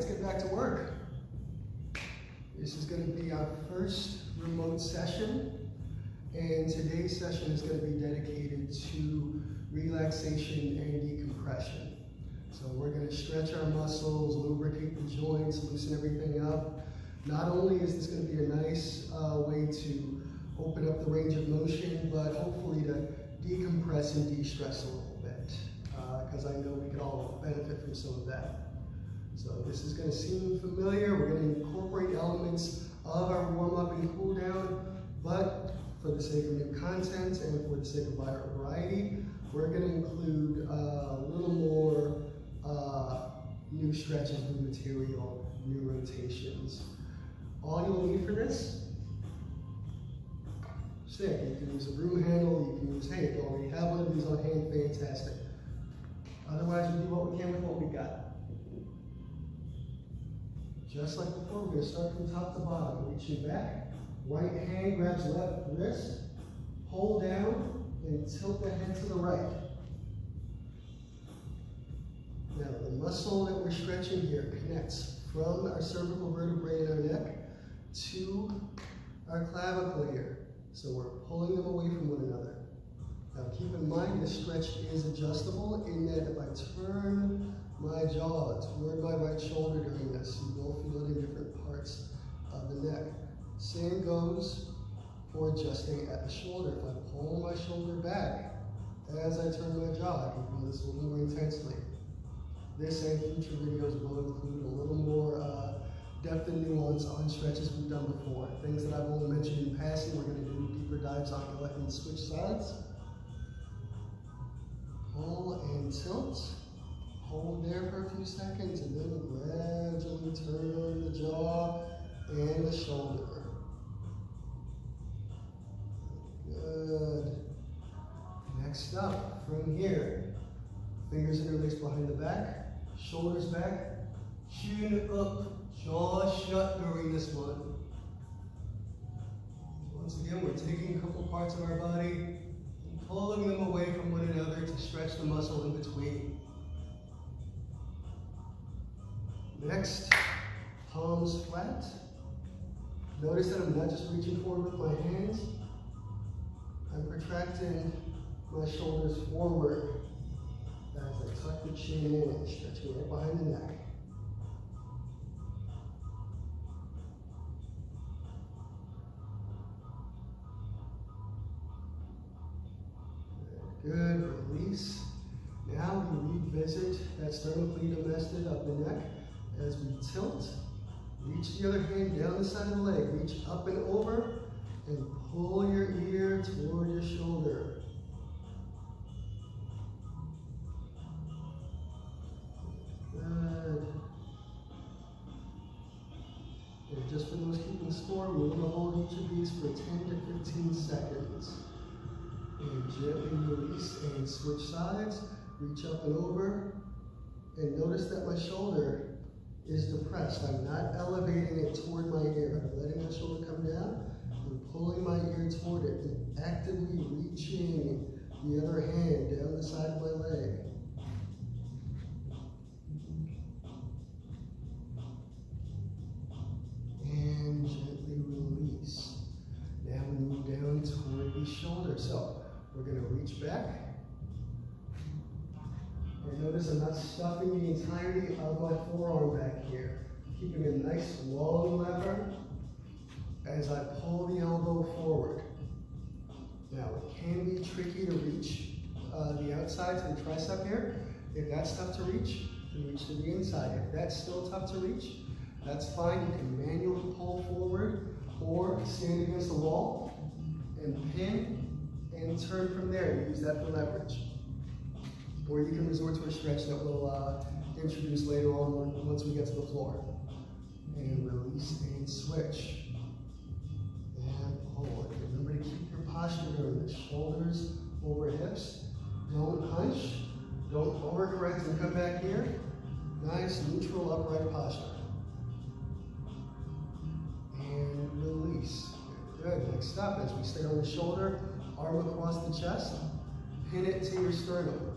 let's get back to work. This is going to be our first remote session, and today's session is going to be dedicated to relaxation and decompression. So we're going to stretch our muscles, lubricate the joints, loosen everything up. Not only is this going to be a nice way to open up the range of motion, but hopefully to decompress and de-stress a little bit, because I know we could all benefit from some of that. So this is going to seem familiar. We're going to incorporate elements of our warm-up and cool-down, but for the sake of new content and for the sake of variety, we're going to include a little more new stretches, new material, new rotations. All you'll need for this, stick. You can use a broom handle, you can use, hey, if you already have one of these on hand, fantastic. Otherwise, we'll do what we can with what we got. Just like before, we're going to start from top to bottom. Reaching back, right hand grabs left wrist, hold down, and tilt the head to the right. Now, the muscle that we're stretching here connects from our cervical vertebrae in our neck to our clavicle here. So we're pulling them away from one another. Now keep in mind this stretch is adjustable in that if I turn my jaw toward my right shoulder during this, you will feel it in different parts of the neck. Same goes for adjusting at the shoulder. If I pull my shoulder back as I turn my jaw, I can feel this a little more intensely. This and future videos will include a little more depth and nuance on stretches we've done before. Things that I've only mentioned in passing, we're going to do deeper dives on. Go ahead and switch sides. Pull and tilt. Hold there for a few seconds and then gradually turn the jaw and the shoulder. Good. Next up, from here, fingers interlaced behind the back, shoulders back, chin up, jaw shut during this one. Once again, we're taking a couple parts of our body and pulling them away from one another to stretch the muscle in between. Next, palms flat. Notice that I'm not just reaching forward with my hands. I'm protracting my shoulders forward as I tuck the chin in and stretching right behind the neck. Good, release. Now we revisit that sternocleidomastoid of the neck as we tilt. Reach the other hand down the side of the leg. Reach up and over and pull your ear toward your shoulder. Good. And just for those keeping score, we're going to hold each of these for 10 to 15 seconds. And gently release and switch sides. Reach up and over. And notice that my shoulder is depressed. I'm not elevating it toward my ear. I'm letting my shoulder come down and pulling my ear toward it and actively reaching the other hand down the side of my leg. And gently release. Now we move down toward the shoulder. So we're going to reach back. And notice I'm not stuffing the entirety of my forearm back here. Keeping a nice long lever as I pull the elbow forward. Now it can be tricky to reach the outside to the tricep here. If that's tough to reach, then reach to the inside. If that's still tough to reach, that's fine. You can manually pull forward or stand against the wall and pin and turn from there and use that for leverage. Or you can resort to a stretch that we'll introduce later on once we get to the floor. And release and switch. And pull it. Remember to keep your posture during this. Shoulders over hips. Don't hunch. Don't overcorrect and come back here. Nice, neutral, upright posture. And release. Good. Next up, as we stay on the shoulder, arm across the chest, pin it to your sternum.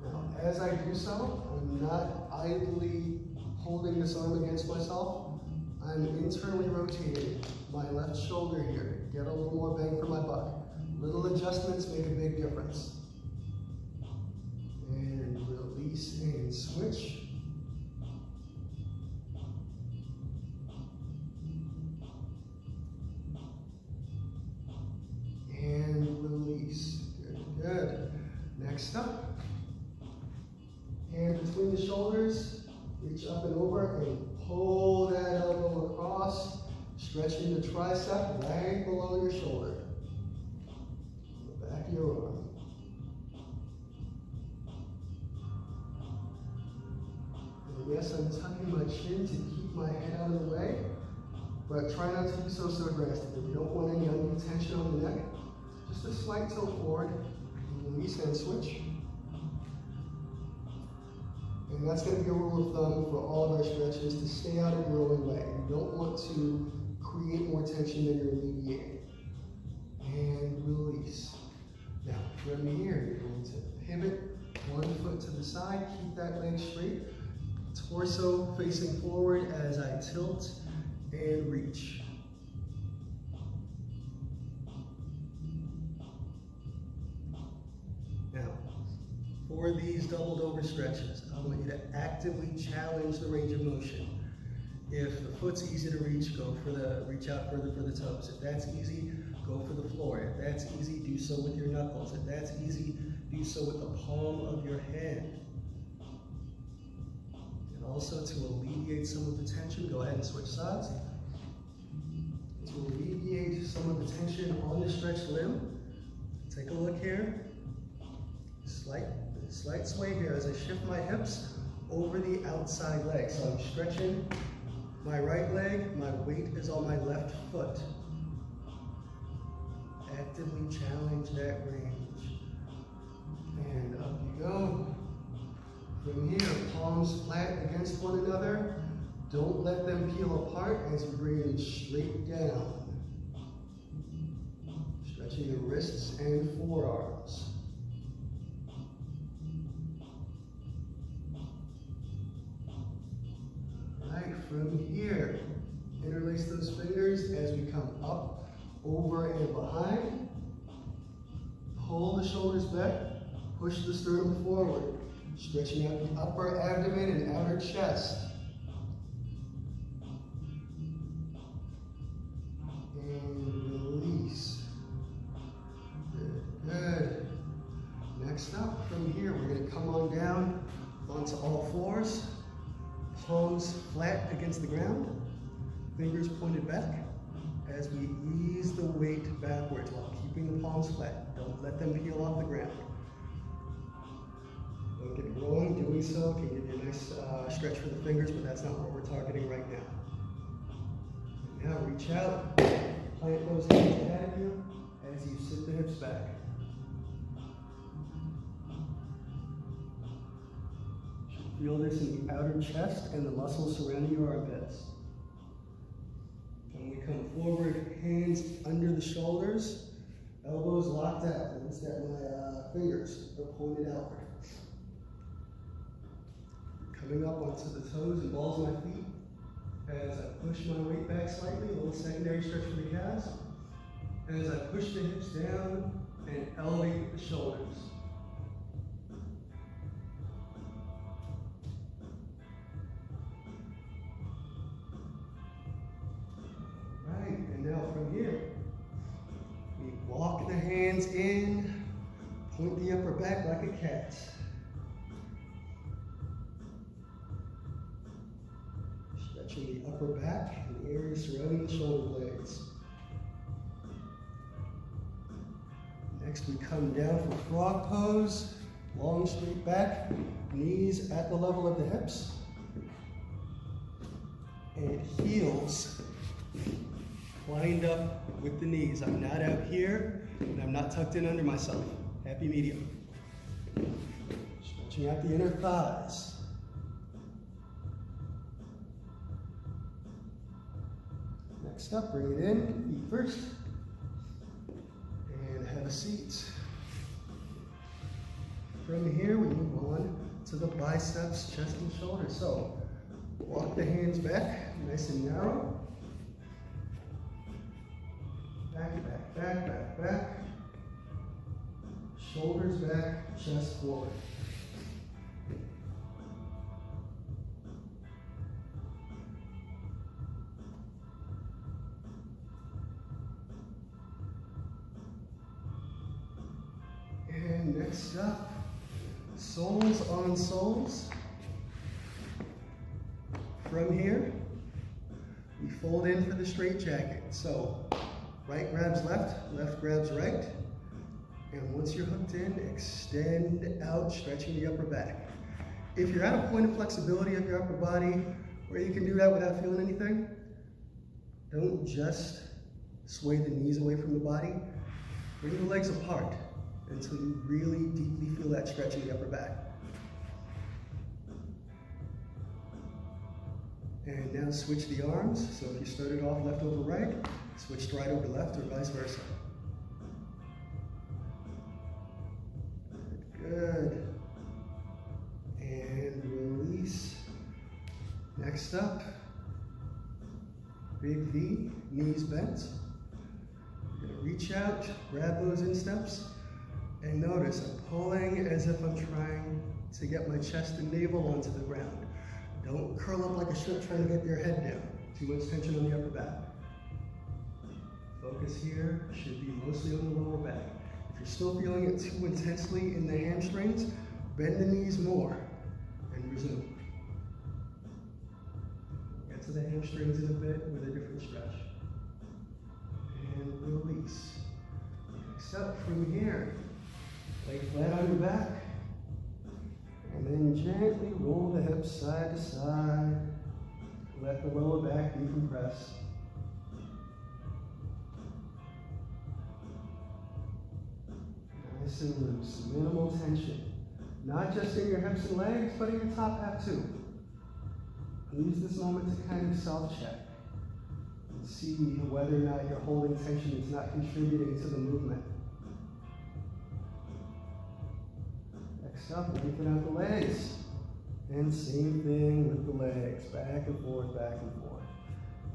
Now, as as I do so, I'm not idly holding this arm against myself. I'm internally rotating my left shoulder here. Get a little more bang for my buck. Little adjustments make a big difference. And release and switch. And release. Good, good. Next up. Hand between the shoulders. Reach up and over and pull that elbow across. Stretching the tricep right below your shoulder. On the back of your arm. And yes, I'm tucking my chin to keep my head out of the way, but try not to do so drastically. We don't want any undue tension on the neck. Just a slight tilt forward. Release and switch. And that's going to be a rule of thumb for all of our stretches, to stay out of your own way. You don't want to create more tension than you're alleviating. And release. Now, from here, you're going to pivot one foot to the side, keep that leg straight, torso facing forward as I tilt and reach. Now, for these doubled over stretches, I want you to actively challenge the range of motion. If the foot's easy to reach, go for reach out further for the toes. If that's easy, go for the floor. If that's easy, do so with your knuckles. If that's easy, do so with the palm of your hand. And also, to alleviate some of the tension, go ahead and switch sides. To alleviate some of the tension on the stretched limb, take a look here. Slight sway here as I shift my hips over the outside leg. So I'm stretching my right leg, my weight is on my left foot. Actively challenge that range. And up you go. From here, palms flat against one another. Don't let them peel apart as you bring them straight down. Stretching the wrists and forearms. From here, interlace those fingers as we come up, over, and behind. Pull the shoulders back, push the sternum forward, stretching out the upper abdomen and outer chest. And release. Good, good. Next up, from here, we're going to come on down onto all fours. Palms flat against the ground, fingers pointed back as we ease the weight backwards while keeping the palms flat. Don't let them peel off the ground. Don't get me wrong, doing so can give you a nice stretch for the fingers, but that's not what we're targeting right now. Now reach out, plant those hands ahead of you as you sit the hips back. Feel this in the outer chest and the muscles surrounding your armpits. When we come forward, hands under the shoulders, elbows locked out. Notice that my fingers are pointed outward. Coming up onto the toes and balls of my feet as I push my weight back slightly, a little secondary stretch for the calves. As I push the hips down and elevate the shoulders. Now from here, we walk the hands in, point the upper back like a cat. Stretching the upper back and the area surrounding the shoulder blades. Next we come down for frog pose, long straight back, knees at the level of the hips, and heels lined up with the knees. I'm not out here, and I'm not tucked in under myself. Happy medium. Stretching out the inner thighs. Next up, bring it in, feet first, and have a seat. From here, we move on to the biceps, chest, and shoulders. So walk the hands back, nice and narrow. Back, back, back, back, back. Shoulders back, chest forward. And next up, soles on soles. From here, we fold in for the straight jacket. So right grabs left, left grabs right. And once you're hooked in, extend out, stretching the upper back. If you're at a point of flexibility of your upper body where you can do that without feeling anything, don't just sway the knees away from the body. Bring the legs apart until you really deeply feel that stretch in the upper back. And now switch the arms. So if you started off left over right, switch to right over left or vice versa. Good. And release. Next up, big V, knees bent. You're gonna reach out, grab those insteps, and notice I'm pulling as if I'm trying to get my chest and navel onto the ground. Don't curl up like a shrimp trying to get your head down. Too much tension on the upper back. Focus here should be mostly on the lower back. If you're still feeling it too intensely in the hamstrings, bend the knees more and resume. Get to the hamstrings in a bit with a different stretch. And release. Next up from here, lay flat on your back. And then gently roll the hips side to side. Let the lower back decompress. Nice and loose, minimal tension. Not just in your hips and legs, but in your top half too. Use this moment to kind of self-check and see whether or not your holding tension is not contributing to the movement. Next up, lengthen out the legs. And same thing with the legs, back and forth, back and forth.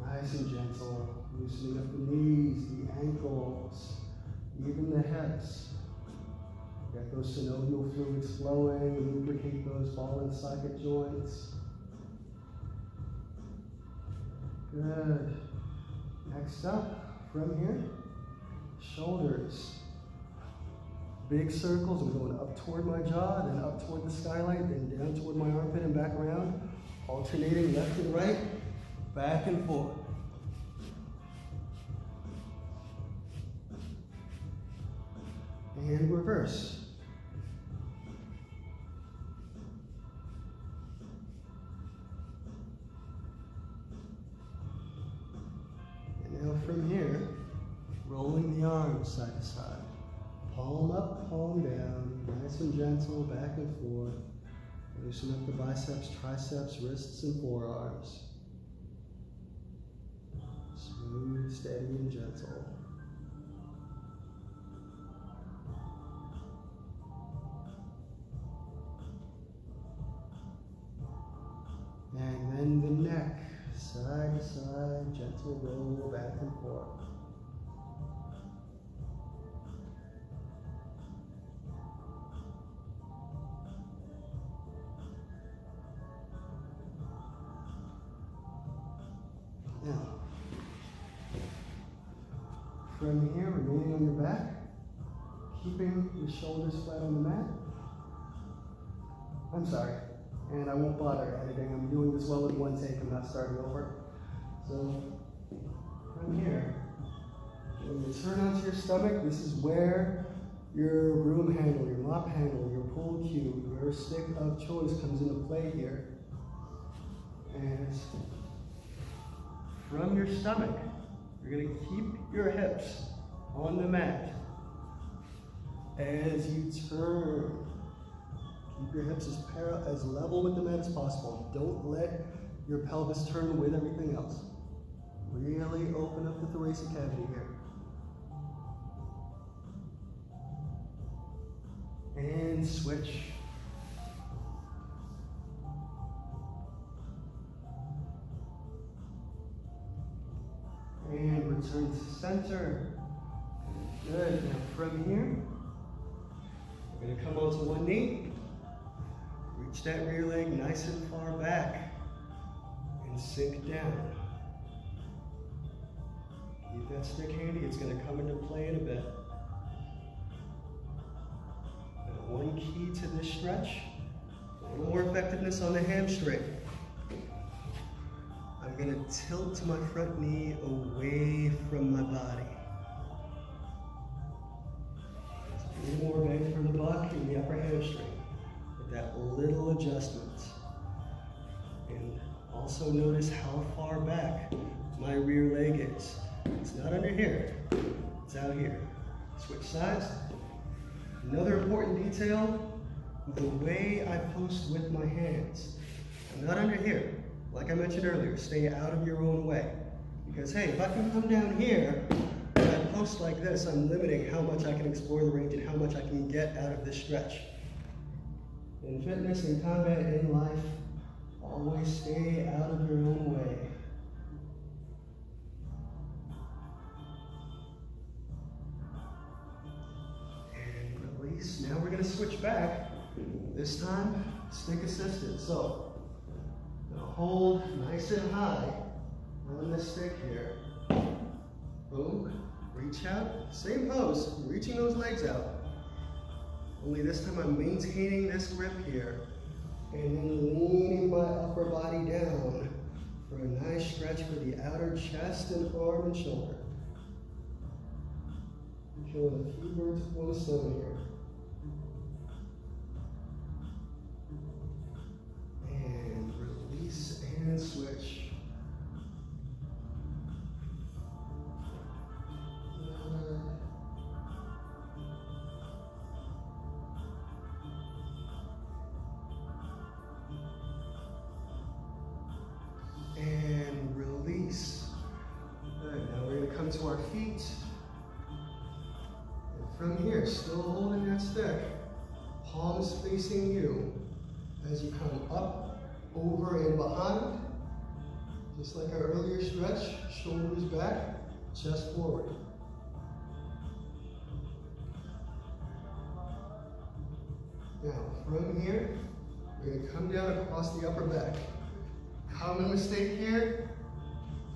Nice and gentle, loosening up the knees, the ankles, even the hips. Get those synovial fluids flowing, lubricate those ball and socket joints. Good. Next up, from here, shoulders. Big circles, I'm going up toward my jaw, then up toward the skylight, then down toward my armpit and back around. Alternating left and right, back and forth. And reverse. And now from here, rolling the arms side to side. Palm up, palm down, nice and gentle, back and forth. Loosen up the biceps, triceps, wrists, and forearms. Smooth, steady, and gentle. And then the neck, side to side, gentle roll back and forth. Now, from here, remaining on your back, keeping your shoulders flat on the mat. I'm sorry, and I won't bother editing. I'm doing this well in one take. I'm not starting over. So, from here, when you turn onto your stomach, this is where your broom handle, your mop handle, your pull cue, your stick of choice comes into play here. And from your stomach, you're going to keep your hips on the mat as you turn. Keep your hips as level with the mat as possible. Don't let your pelvis turn with everything else. Really open up the thoracic cavity here. And switch. center. Good. Now from here, we're going to come onto one knee. Reach that rear leg nice and far back and sink down. Keep that stick handy. It's going to come into play in a bit. Now, one key to this stretch, a little more effectiveness on the hamstring. I'm going to tilt my front knee away from my body. A little more bang for the buck in the upper hamstring with that little adjustment. And also notice how far back my rear leg is. It's not under here, it's out here. Switch sides. Another important detail, the way I post with my hands. I'm not under here. Like I mentioned earlier, stay out of your own way. Because hey, if I can come down here, and I post like this, I'm limiting how much I can explore the range and how much I can get out of this stretch. In fitness, in combat, in life, always stay out of your own way. And release. Now we're going to switch back. This time, stick assisted. So, hold nice and high on this stick here. Boom. Reach out. Same pose. Reaching those legs out. Only this time I'm maintaining this grip here. And then leaning my upper body down for a nice stretch for the outer chest and arm and shoulder. I'm killing a few birds with one stone here. And release and switch. And release. Good. Now we're going to come to our feet. And from here, still holding that stick, palms facing you. As you come up, over, and behind, just like our earlier stretch, shoulders back, chest forward. Now, from here, we're going to come down across the upper back. Common mistake here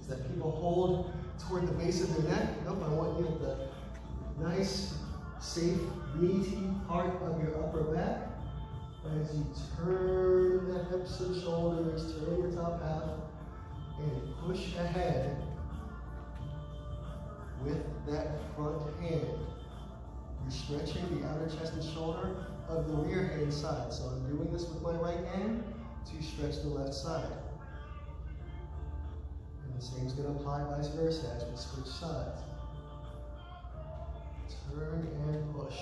is that people hold toward the base of their neck. Nope, I want you at the nice, safe, meaty part of your upper back. As you turn the hips and shoulders, turn your top half, and push ahead with that front hand. You're stretching the outer chest and shoulder of the rear hand side. So I'm doing this with my right hand to stretch the left side. And the same is going to apply vice versa as we switch sides. Turn and push.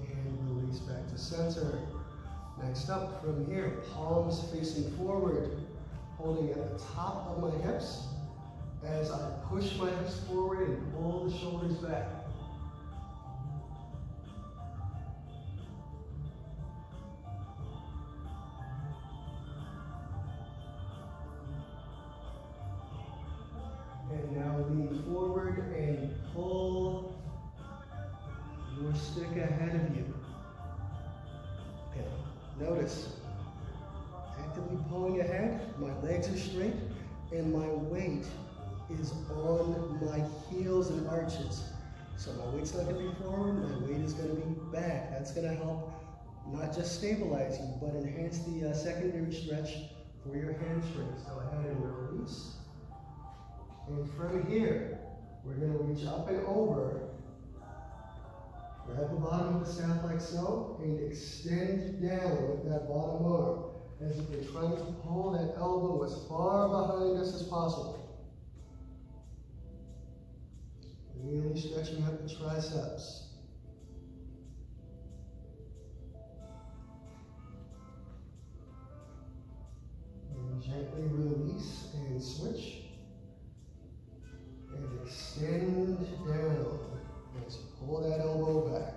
And release back to center. Next up, from here, palms facing forward, holding at the top of my hips as I push my hips forward and pull the shoulders back. And now lean forward and pull your stick ahead of you. And notice, actively pulling ahead, my legs are straight, and my weight is on my heels and arches. So my weight's not going to be forward, my weight is going to be back. That's going to help not just stabilize you, but enhance the secondary stretch for your hamstrings. Go ahead and release. And from here, we're going to reach up and over. Grab the bottom of the staff like so, and extend down with that bottom arm, as if you're trying to pull that elbow as far behind us as possible. Really stretching out the triceps. And gently release and switch. And extend down. Let's pull that elbow back.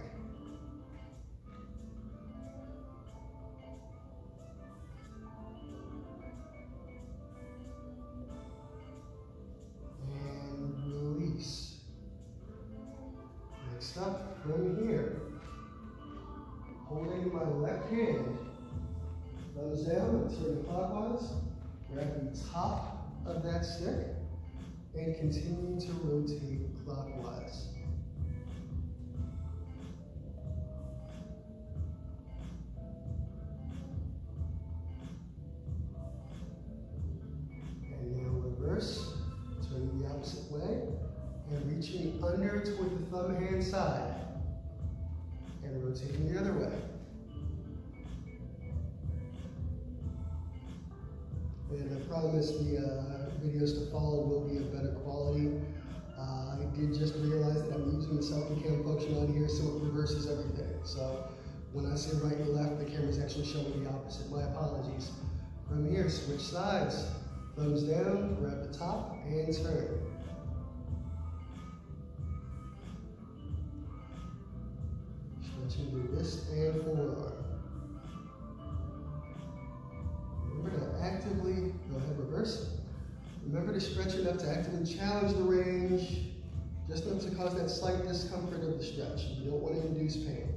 from here, holding my left hand, thumbs down and turn clockwise, grab the top of that stick and continue to rotate clockwise. And now reverse, turning the opposite way and reaching under toward the thumb hand side and rotating the other way. And I promise the videos to follow will be of better quality. I did just realize that I'm using the selfie cam function on here, so it reverses everything. So when I say right and left, the camera's actually showing the opposite. My apologies. From here, switch sides. Thumbs down, grab the top, and turn. Stretching the wrist and forearm. Remember to actively, go ahead, reverse. Remember to stretch enough to actively challenge the range, just enough to cause that slight discomfort of the stretch. You don't want to induce pain.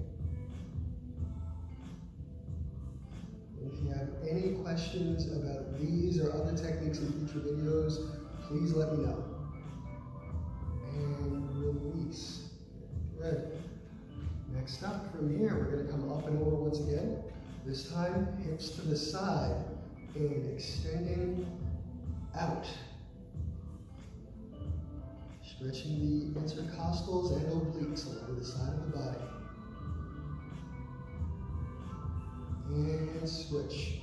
And if you have any questions about these or other techniques in future videos, please let me know. And release. Good. Next up, from here, we're going to come up and over once again. This time, hips to the side and extending out. Stretching the intercostals and obliques along the side of the body. And switch.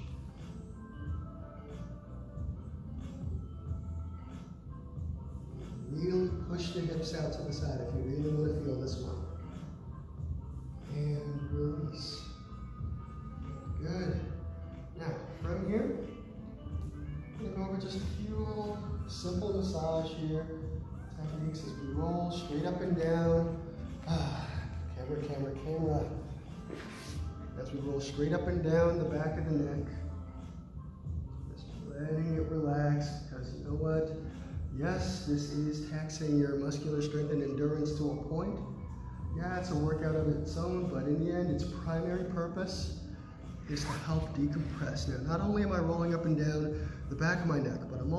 Really push the hips out to the side if you really want to feel this one. And release. Good. Now, from here, I'm going to go over just a few little simple massage here techniques as we roll straight up and down. Camera, camera, camera. As we roll straight up and down the back of the neck. Just letting it relax, because you know what? Yes, this is taxing your muscular strength and endurance to a point. Yeah, it's a workout of its own, but in the end, its primary purpose is to help decompress. Now, not only am I rolling up and down the back of my neck, but I'm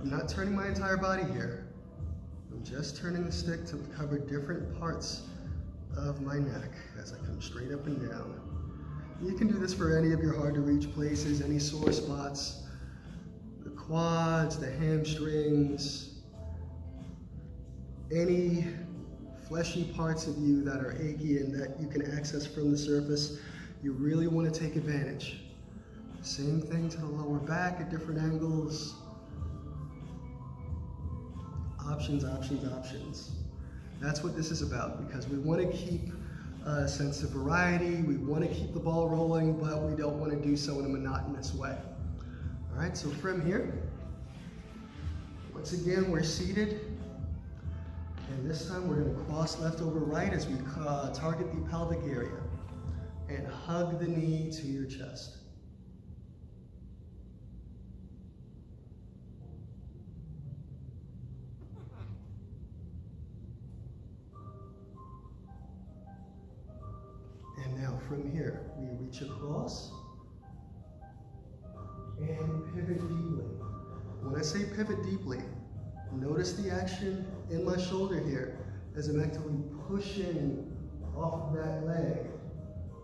not turning my entire body here. I'm just turning the stick to cover different parts of my neck as I come straight up and down. You can do this for any of your hard to reach places, any sore spots, the quads, the hamstrings, any fleshy parts of you that are achy and that you can access from the surface. You really want to take advantage. Same thing to the lower back at different angles. Options, options, options. That's what this is about, because we want to keep a sense of variety. We want to keep the ball rolling, but we don't want to do so in a monotonous way. All right, so from here, once again, we're seated. And this time we're going to cross left over right as we target the pelvic area. And hug the knee to your chest. And now from here, we reach across and pivot deeply. When I say pivot deeply, notice the action in my shoulder here as I'm actively pushing off of that leg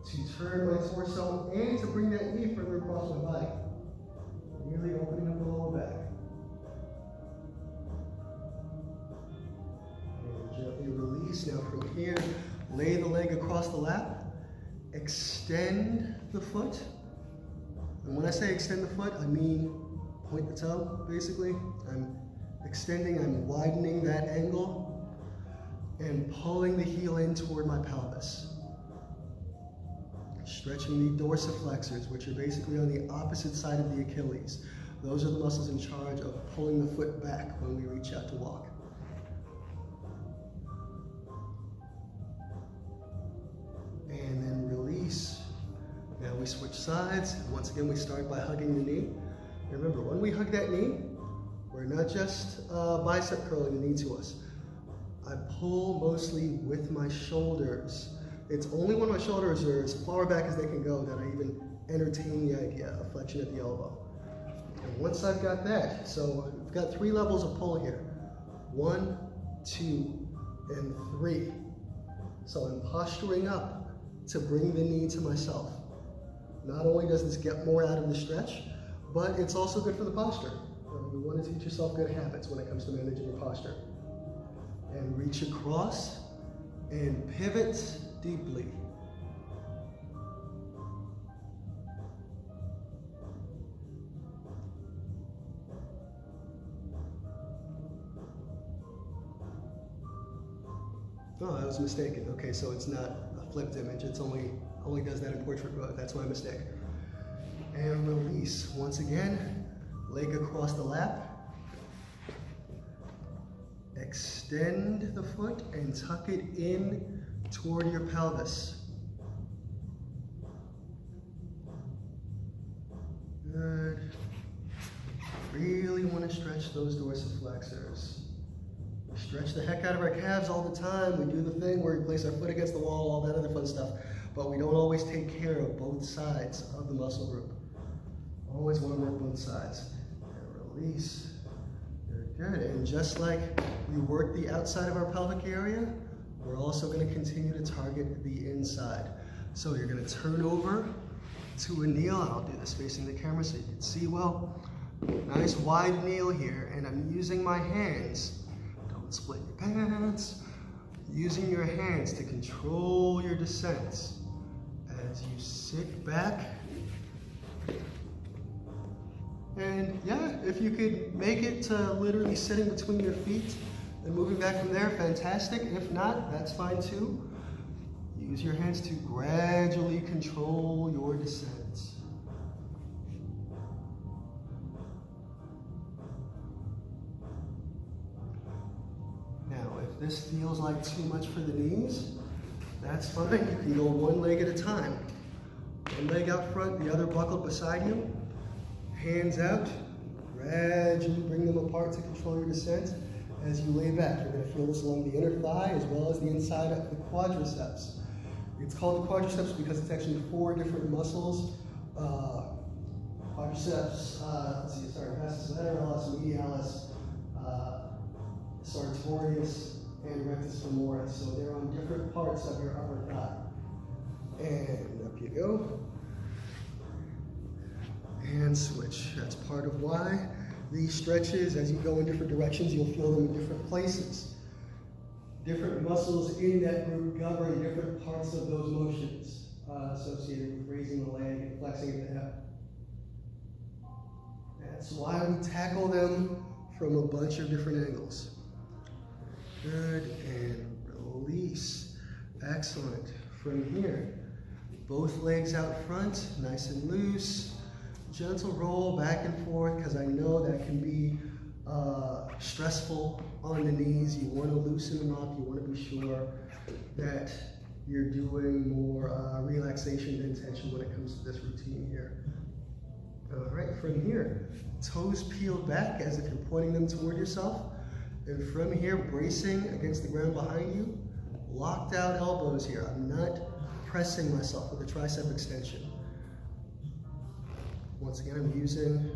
to turn my torso and to bring that knee further across my body. Really opening up the lower back. And gently release. Now from here, lay the leg across the lap. Extend the foot. And when I say extend the foot, I mean point the toe, basically. I'm extending, I'm widening that angle and pulling the heel in toward my pelvis. Stretching the dorsiflexors, which are basically on the opposite side of the Achilles. Those are the muscles in charge of pulling the foot back when we reach out to walk. And then release. Now we switch sides. Once again, we start by hugging the knee. And remember, when we hug that knee, we're not just bicep curling the knee to us. I pull mostly with my shoulders. It's only when my shoulders are as far back as they can go that I even entertain the idea of flexion at the elbow. And once I've got that, so I've got 3 levels of pull here. 1, 2, and 3. So I'm posturing up to bring the knee to myself. Not only does this get more out of the stretch, but it's also good for the posture. You want to teach yourself good habits when it comes to managing your posture. And reach across and pivot deeply. Oh, I was mistaken. Okay, so it's not a flipped image. It's only does that in portrait mode. That's my mistake. And release. Once again, leg across the lap. Extend the foot and tuck it in toward your pelvis. Good. Really want to stretch those dorsiflexors. We stretch the heck out of our calves all the time. We do the thing where we place our foot against the wall, all that other fun stuff, but we don't always take care of both sides of the muscle group. Always want to work both sides. And release. Good. And just like we work the outside of our pelvic area, we're also going to continue to target the inside. So you're going to turn over to a kneel. I'll do this facing the camera so you can see well. Nice wide kneel here, and I'm using my hands. Don't split your pants. Using your hands to control your descent as you sit back. And yeah, if you could make it to literally sitting between your feet and moving back from there, fantastic. If not, that's fine too. Use your hands to gradually control your descent. Now, if this feels like too much for the knees, that's fine. You can go one leg at a time. One leg out front, the other buckled beside you. Hands out, gradually bring them apart to control your descent. As you lay back, you're going to feel this along the inner thigh as well as the inside of the quadriceps. It's called the quadriceps because it's actually 4 different muscles. Quadriceps, vastus lateralis, medialis, sartorius, and rectus femoris. So they're on different parts of your upper thigh. And up you go. And switch. That's part of why these stretches, as you go in different directions, you'll feel them in different places. Different muscles in that group govern different parts of those motions associated with raising the leg and flexing the hip. That's why we tackle them from a bunch of different angles. Good, and release. Excellent. From here, both legs out front, nice and loose. Gentle roll back and forth, because I know that can be stressful on the knees. You want to loosen them up. You want to be sure that you're doing more relaxation than tension when it comes to this routine here. All right, from here, toes peeled back as if you're pointing them toward yourself. And from here, bracing against the ground behind you, locked out elbows here. I'm not pressing myself with a tricep extension. Once again, I'm using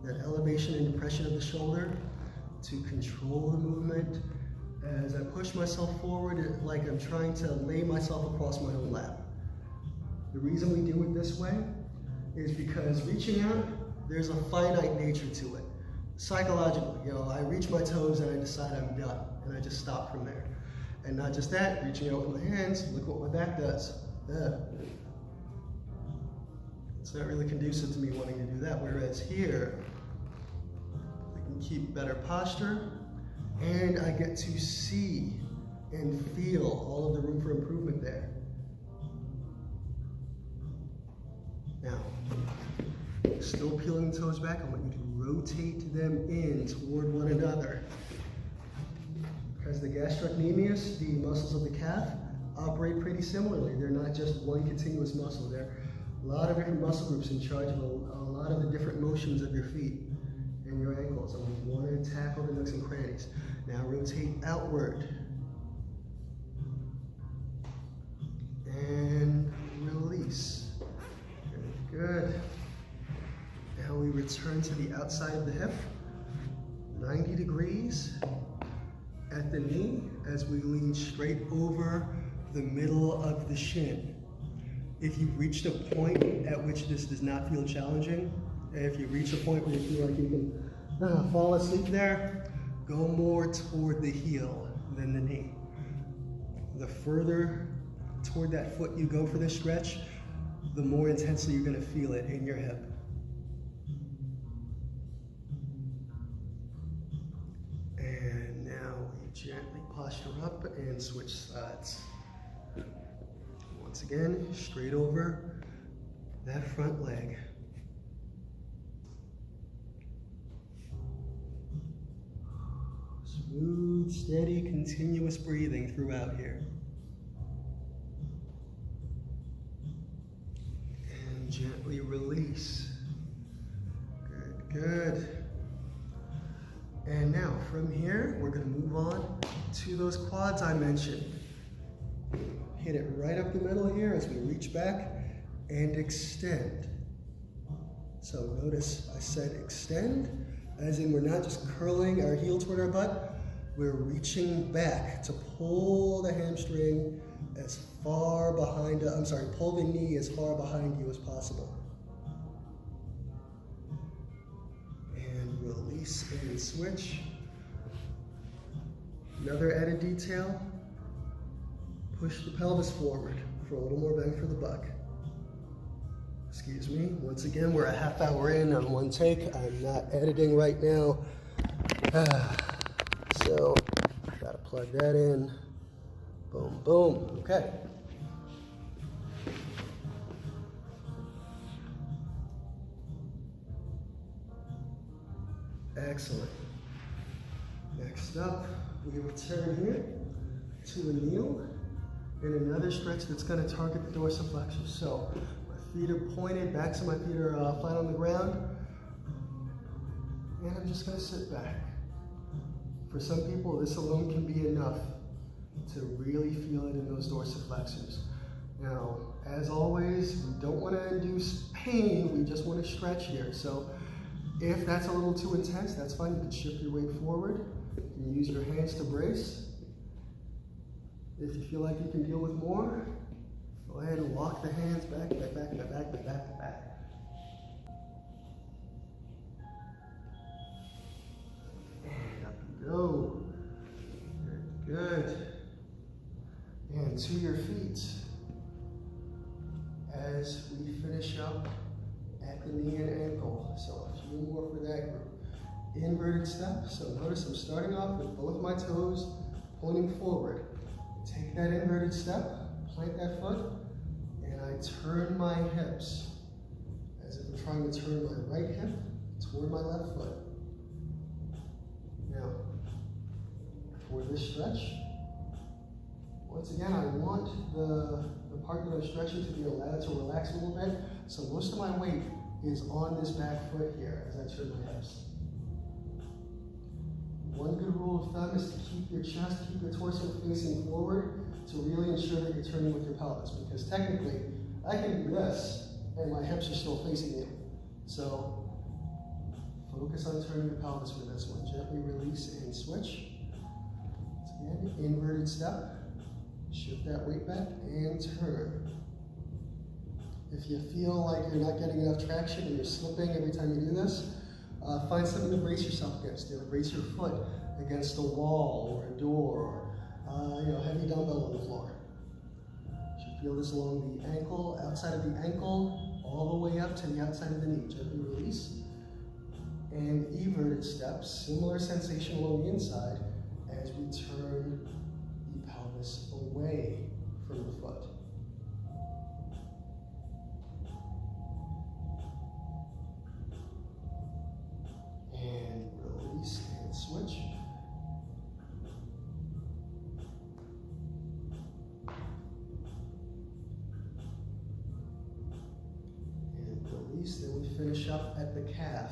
that elevation and depression of the shoulder to control the movement as I push myself forward like I'm trying to lay myself across my own lap. The reason we do it this way is because reaching out, there's a finite nature to it. Psychologically, I reach my toes and I decide I'm done, and I just stop from there. And not just that, reaching out with my hands, look what my back does. It's not really conducive to me wanting to do that, whereas here, I can keep better posture, and I get to see and feel all of the room for improvement there. Now, still peeling the toes back, I want you to rotate them in toward one another. Because the gastrocnemius, the muscles of the calf, operate pretty similarly. They're not just one continuous muscle. They're a lot of different muscle groups in charge of a lot of the different motions of your feet and your ankles. And we want to tackle the nooks and crannies. Now rotate outward and release. Good, good. Now we return to the outside of the hip, 90 degrees at the knee as we lean straight over the middle of the shin. If you've reached a point at which this does not feel challenging, if you reach a point where you feel like you can fall asleep there, go more toward the heel than the knee. The further toward that foot you go for this stretch, the more intensely you're going to feel it in your hip. And now we gently posture up and switch sides. Once again, straight over that front leg. Smooth, steady, continuous breathing throughout here. And gently release. Good, good. And now from here, we're going to move on to those quads I mentioned. Hit it right up the middle here as we reach back and extend. So notice I said extend, as in we're not just curling our heel toward our butt, we're reaching back to pull the hamstring as far behind, pull the knee as far behind you as possible. And release and switch. Another added detail, push the pelvis forward for a little more bang for the buck. Excuse me, once again, we're a half hour in on one take. I'm not editing right now. So, gotta plug that in. Boom, boom, okay. Excellent. Next up, we return here to a kneel and another stretch that's gonna target the dorsiflexors. So, my feet are pointed, backs of my feet are flat on the ground, and I'm just gonna sit back. For some people, this alone can be enough to really feel it in those dorsiflexors. Now, as always, we don't want to induce pain, we just want to stretch here. So if that's a little too intense, that's fine. You can shift your weight forward. You can use your hands to brace. If you feel like you can deal with more, go ahead and walk the hands back, back, back, back, back, back, back, back. Go. Good, good. And to your feet as we finish up at the knee and ankle. So a few more for that group. Inverted step. So notice I'm starting off with both my toes pointing forward. Take that inverted step, plant that foot, and I turn my hips as if I'm trying to turn my right hip toward my left foot. Now, for this stretch, once again, I want the part that I'm stretching to be allowed to relax a little bit. So most of my weight is on this back foot here as I turn my hips. One good rule of thumb is to keep your chest, keep your torso facing forward to really ensure that you're turning with your pelvis, because technically, I can do this and my hips are still facing you. So focus on turning your pelvis for this one. Gently release and switch. Again, inverted step. Shift that weight back and turn. If you feel like you're not getting enough traction and you're slipping every time you do this, find something to brace yourself against. Brace your foot against a wall or a door, or heavy dumbbell on the floor. You should feel this along the ankle, outside of the ankle, all the way up to the outside of the knee. Gently release. And everted steps, similar sensation along the inside as we turn the pelvis away from the foot. And release and switch. And release, then we finish up at the calf.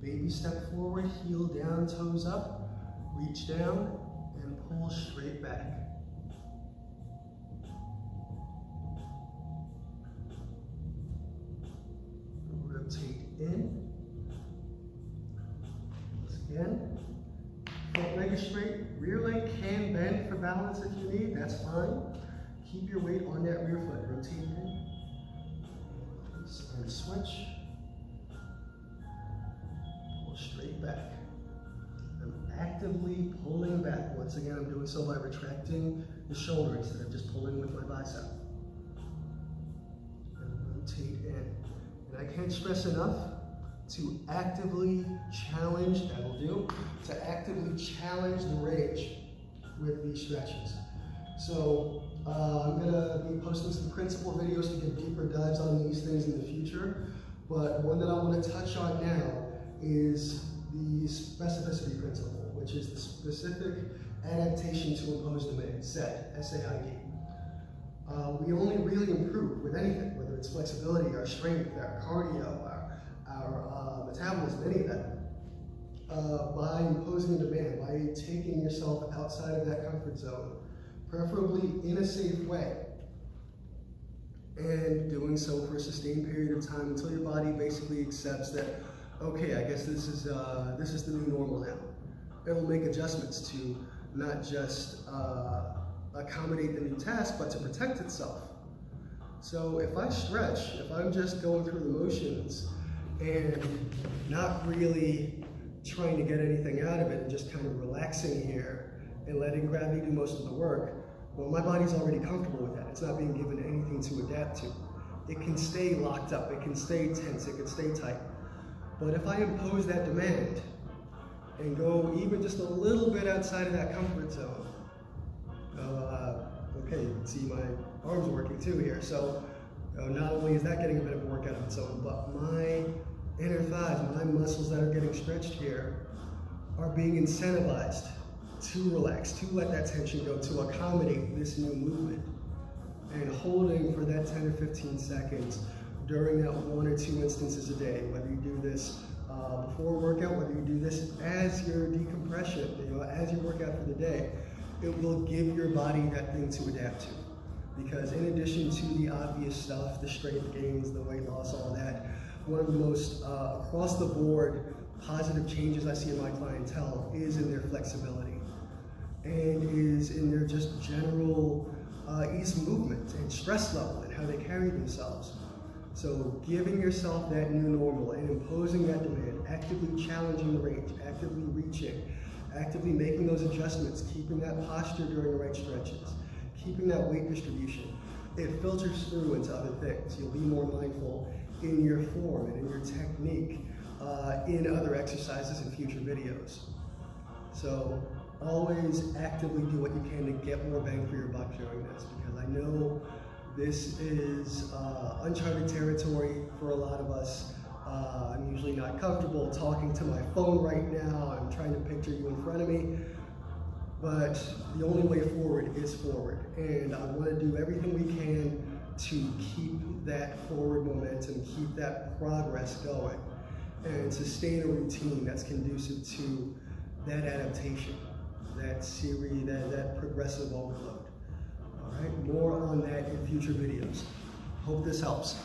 Baby step forward, heel down, toes up, reach down, and pull straight back. rotate in. Once again, front leg is straight. Rear leg can bend for balance if you need, that's fine. Keep your weight on that rear foot. Rotate in and switch. Pull straight back. I'm actively pulling back. Once again, I'm doing so by retracting the shoulder instead of just pulling with my bicep. And rotate in. And I can't stress enough to actively challenge, that'll do, to actively challenge the range with these stretches. So I'm gonna be posting some principle videos to get deeper dives on these things in the future, but one that I wanna touch on now is the specificity principle, which is the specific adaptation to imposed demand, SAID, S-A-I-D. We only really improve with anything, whether it's flexibility, our strength, our cardio, our metabolism, any of that, by imposing a demand, by taking yourself outside of that comfort zone, preferably in a safe way, and doing so for a sustained period of time until your body basically accepts that, okay, I guess this is the new normal now. It'll make adjustments to not just accommodate the new task, but to protect itself. So if I stretch, if I'm just going through the motions and not really trying to get anything out of it and just kind of relaxing here and letting gravity do most of the work, well, my body's already comfortable with that. It's not being given anything to adapt to. It can stay locked up, it can stay tense, it can stay tight. But if I impose that demand and go even just a little bit outside of that comfort zone, okay, you can see my arms working too here. So not only is that getting a bit of a workout of its own, but my inner thighs, my muscles that are getting stretched here are being incentivized to relax, to let that tension go, to accommodate this new movement. And holding for that 10 or 15 seconds during that 1 or 2 instances a day, whether you do this before a workout, whether you do this as your decompression, as your workout for the day, it will give your body that thing to adapt to. Because in addition to the obvious stuff, the strength gains, the weight loss, all that, one of the most across the board positive changes I see in my clientele is in their flexibility and is in their just general ease of movement and stress level and how they carry themselves. So giving yourself that new normal and imposing that demand, actively challenging the range, actively reaching, actively making those adjustments, keeping that posture during the right stretches, keeping that weight distribution, it filters through into other things. You'll be more mindful in your form and in your technique in other exercises and future videos. So always actively do what you can to get more bang for your buck during this, because I know this is uncharted territory for a lot of us. I'm usually not comfortable talking to my phone right now. I'm trying to picture you in front of me. But the only way forward is forward. And I want to do everything we can to keep that forward momentum, keep that progress going, and sustain a routine that's conducive to that adaptation, that series, that progressive overload. All right, more on that in future videos. Hope this helps.